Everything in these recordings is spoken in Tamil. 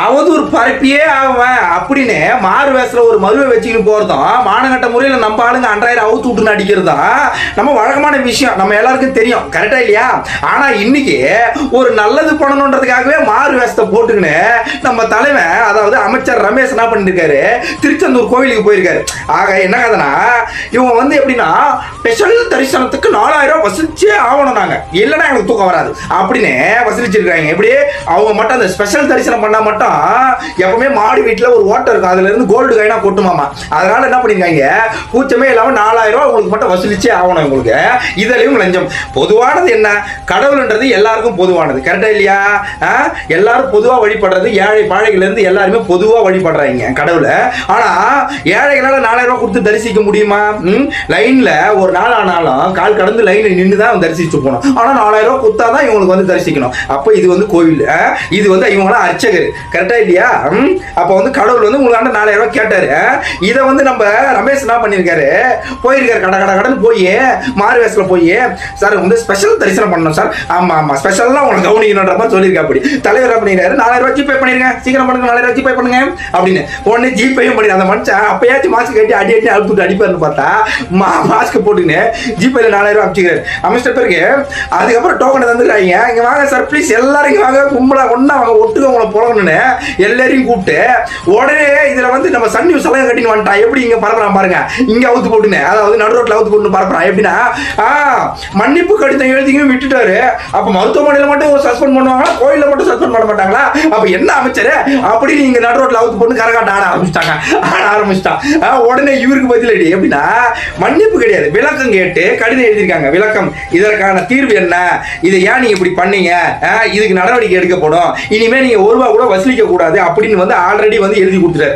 அவதூறு பரப்பியே ஆவேன் அப்படின்னு மாறு வேசல ஒரு மதுவை வச்சுக்கிட்டு போறதும் மானகட்ட முறையில் நம்ம ஆளுங்க 2000 அவுத்து விட்டுன்னு அடிக்கிறதும் நம்ம வழக்கமான விஷயம், நம்ம எல்லாருக்கும் தெரியும், கரெக்டா இல்லையா? ஆனா இன்னைக்கு ஒரு நல்லது பண்ணணுன்றதுக்காகவே மாறு வேஷத்தை போட்டுக்கின்னு நம்ம தலைவன் அதாவது அமைச்சர் ரமேஷ் என்ன பண்ணிருக்காரு, திருச்செந்தூர் கோவிலுக்கு போயிருக்காரு. ஆக என்ன கதைனா, இவங்க வந்து எப்படின்னா ஸ்பெஷல் தரிசனத்துக்கு 4000 வசூலிச்சே ஆகணும், நாங்க இல்லைன்னா எங்களுக்கு தூக்கம் வராது அப்படின்னு வசூலிச்சிருக்காங்க. எப்படி அவங்க மட்டும் அந்த ஸ்பெஷல் தரிசனம் பண்ணா மட்டும் எப்பவுமே மாடு வீட்டில் ஒரு ஓட்டை இருக்கும், அதுல இருந்து கோல்டு காயினா கொட்டுமாமா. அதனால என்ன பண்ணிருக்காங்க, கூச்சமே இல்லாம 4000 உங்களுக்கு மட்டும் வசூலிச்சே ஆகணும். உங்களுக்கு இதுலயும் லஞ்சம். பொதுவானது என்ன, கடவுள்ன்றது எல்லாருக்கும் பொதுவானது, கரெக்டா இல்லையா? எல்லாரும் பொதுவா வழிபடுறது, ஏழை பாழைகள் இருந்து எல்லாருமே பொதுவா வழிபடுறாங்க கடவுளை. ஆனா ஏழைகளால 4000 கொடுத்து தரிசிக்க முடியுமா? லைன்ல ஒரு நாள் ஆனாலும் கால் கடந்து லைன்ல நின்று தான் தரிசிச்சு போகணும். ஆனா 4000 கொடுத்தாதான் இவங்களுக்கு வந்து தரிசிக்கணும். அப்ப இது வந்து கோவில், இது வந்து இவங்களாம் அர்ச்சகர், கரெக்டா இல்லையா? அப்ப வந்து கடவுள் வந்து உங்களுக்கு 4000 கேட்டாரு. இதை வந்து நம்ம ரமேஷ் என்ன பண்ணிருக்காரு, போயிருக்காரு கடன்னு போய் மாறு வேஷத்துல போய், சார் வந்து ஸ்பெஷல் தரிசனம் பண்ணணும் சார். ஆமா ஆமா ஸ்பெஷல்லாம் உங்களுக்கு கவனிக்கணுன்ற மாதிரி சொல்லியிருக்கா. அப்படி தலைவர் என்ன பண்ணிருக்காரு, 4000 ஜிபே பண்ணிருங்க, சீக்கிரம் பண்ணுங்க, 4000 ஜிபே பண்ணுங்க அப்படின்னு உடனே ஜிபேயும் பண்ணி அந்த மனுஷன் அப்பயாச்சும் மாஸ்க் கட்டி அடி அழுத்துட்டு அடிப்பாருன்னு பார்த்தா மாஸ்க் போட்டுன்னு ஜிபேல 4000 அனுப்பிச்சுக்கிறாரு. அமைச்சர் பிறகு அதுக்கப்புறம் டோக்கனை தந்துக்கிறாங்க, இங்க வாங்க சார் ப்ளீஸ் எல்லாரும் இங்க வாங்க, கும்பலா ஒன்னா வாங்க, ஒட்டுக்க உங்களை போகணும்னு எல்லாரையும் கூப்பிட்டு உடனே இதுல வந்து நம்ம சன் நியூஸ் எல்லாம் கட்டின்னு வந்துட்டான். எப்படி இங்க பரப்புறான் பாருங்க, இங்க அவுத்து போட்டுன்னு, அதாவது நடு ரோட்ல அவுத்து போட்டு பரப்புறான். எப்படின்னா மன்னிப்பு கடிதம் எழுதியும் விட்டுட்டாரு. அப்ப மருத்துவமனையில மட்டும் சஸ்பெண்ட் பண்ணுவாங்களா, கோயில மட்டும் சஸ்பெண்ட் பண்ண மாட்டாங்களா? அப்ப என்ன அமைச்சர் அப்படி நீங்க நடு ரோட்ல அவுத்து போட்டு கரகாட்ட ஆட ஆரம்பிச்சிட்டான். உடனே இவருக்கு பதிலடி எப்படின்னா, மன்னிப்பு கிடையாது, விளக்கம் கேட்டு கடிதம் எழுதியிருக்காங்க. விளக்கம், இதற்கான தீர்வு என்ன, இதை ஏன் நீங்க இப்படி பண்ணீங்க, இதுக்கு நடவடிக்கை எடுக்கப்படும், இனிமே நீங்க ₹1 கூட வசூலிக்க கூடாது அப்படின்னு வந்து ஆல்ரெடி வந்து எழுதி கொடுத்துட்டாரு.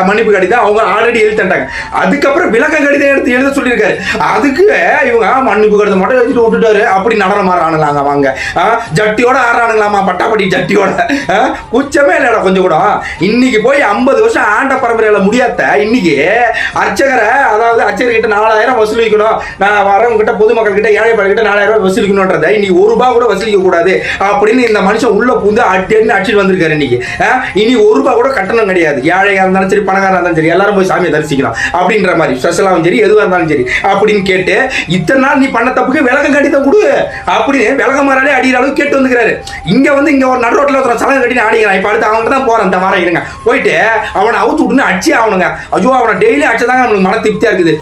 மன்னிப்பு கடிதம் அவங்க ஆல்ரெடி எழுதிட்டாங்க. அதுக்கப்புறம் விளக்கம் கடிதம் எடுத்து எழுத சொல்லியிருக்காரு. அதுக்கு இவங்க மன்னிப்பு கடிதம் மட்டும் எழுதிட்டு விட்டுட்டாரு. அப்படி நடனம் ஆடுறானுங்களாங்க, வாங்க ஜட்டியோட ஆடுறானுங்களாமா, பட்டாப்பட்டி ஜட்டியோட. குச்சமே இல்லடா கொஞ்சம் கூட. இன்னைக்கு போய் 50 வருஷம் ஆண்ட பரம்பரையில முடியாத இன்னைக்கு அர்ச்சகரை, அதாவது அர்ச்சகர்கிட்ட 4000 வசூலிக்கணும், நான் வரவங்க கிட்ட பொதுமக்கள் கிட்ட ஏழை கிட்ட 4000 வசூலிக்கணும்ன்றத இன்னைக்கு ₹1 கூட வசூலிக்க கூடாது அப்படின்னு இந்த மனுஷன் உள்ள பூந்து அடிச்சுட்டு வந்திருக்காரு. இன்னைக்கு இனி ₹1 கூட கட்டணம் கிடையாது, ஏழையா இருந்தாலும் சரி பணக்காரா இருந்தாலும் சரி எல்லாரும் போய் சாமியை தரிசிக்கலாம் அப்படின்ற மாதிரி, ஸ்பெஷலாகவும் சரி எதுவாக இருந்தாலும் சரி அப்படின்னு கேட்டு, இத்தனை நாள் நீ பண்ண தப்புக்கு விளக்கம் கட்டித்தான் கொடு அப்படின்னு விளக்கம் மாறாலே அடிக்கிற அளவுக்கு கேட்டு வந்துக்கிறாரு. இங்க வந்து இங்க ஒரு நடு ரோட்ல ஒருத்தர் சலகம் கட்டி ஆடிக்கிறான். இப்ப அடுத்து அவங்க தான் போறேன், இந்த வாரம் இருங்க, போயிட்டு அவனை அவுத்து விட்டுன்னு அடிச்சே ஆகணுங்க. ஐயோ அவனை டெய்லி அடிச்சதாங்க நம்மளுக்கு மன திருப்தியா இருக்குது.